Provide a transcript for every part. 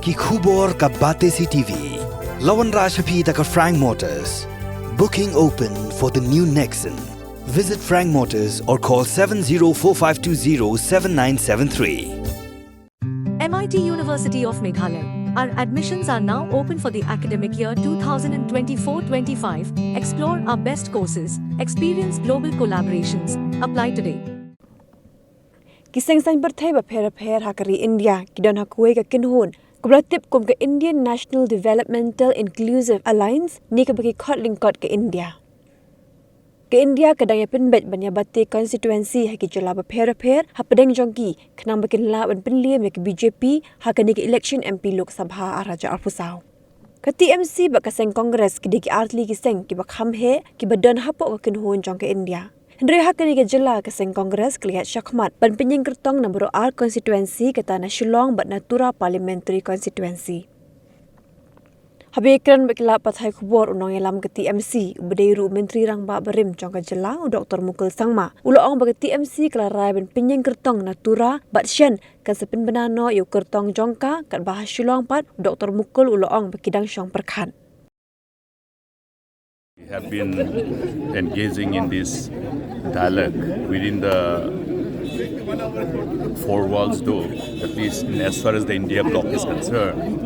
कि khubor ka bate si TV. Lawan Rashaphi taka Frank Motors. Booking open for the new Nexon. Visit Frank Motors or call 7045207973. MIT University of Meghalaya. Our admissions are now open for the academic year 2024-25. Explore our best courses. Experience global collaborations. Apply today. Kiseng san berthai ba pher hakari India kidon hakwe ka kinhun kubratip kum ka Indian National Developmental Inclusive Alliance ni ka bagi khot lingkot ke India. Ke India kadang yapin bet banya batte constituency haki jala ba pher ha pedeng jongki khnang bakin la ban pinlie me ke BJP hakani ke election MP Lok Sabha araja arpusau. Ka TMC ba ka seng Congress ki diki artli ki seng ki ba kham he ki ba don hapo ka kinhun jong ke India. Hendri hakani ke jala ke seng Congress klihat syakmat ban Pynieng Kyrtong nombor R constituency ke tanah Shillong bat Natura parliamentary constituency. Habikran bekla pathai khubor unong elam ke TMC ubdeiru menteri rang ba barim jong ke jala Dr. Mukul Sangma uloong ba ke TMC kelarai ban Pynieng Kyrtong Natura bat syen kan sepin benano yu Kyrtong jongka kan bahas Shillong pat Dr. Mukul uloong bekidang syong perkhan. We have been engaging in this dialogue within the four walls though, at least as far as the India bloc is concerned.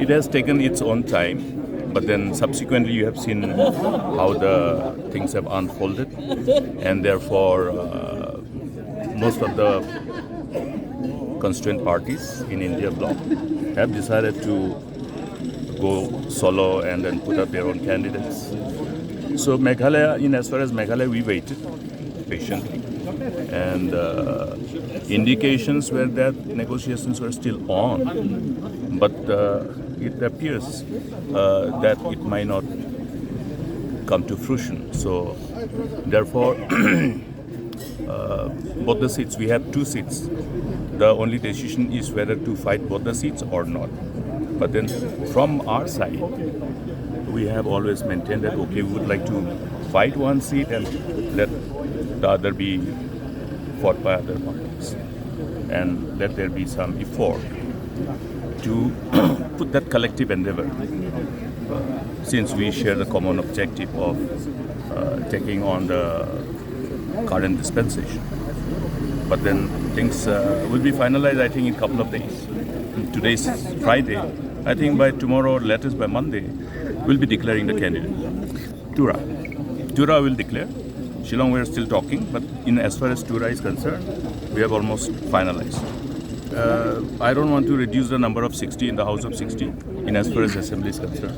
It has taken its own time, but then subsequently you have seen how the things have unfolded, and therefore most of the constituent parties in India bloc have decided to go solo and then put up their own candidates. So Meghalaya, in as far as Meghalaya, we waited patiently, and indications were that negotiations were still on, but it appears that it might not come to fruition. So therefore, both the seats, we have 2 seats. The only decision is whether to fight both the seats or not. But then from our side, we have always maintained that, okay, we would like to fight one seat and let the other be fought by other parties. And let there be some effort to put that collective endeavor, since we share the common objective of taking on the current dispensation. But then things will be finalized, I think, in a couple of days. Today's Friday. I think by tomorrow or latest by Monday, we'll be declaring the candidate. Tura will declare. Shillong, we're still talking, but as far as Tura is concerned, we have almost finalized. I don't want to reduce the number of 60 in the House of 60 in as far as Assembly is concerned.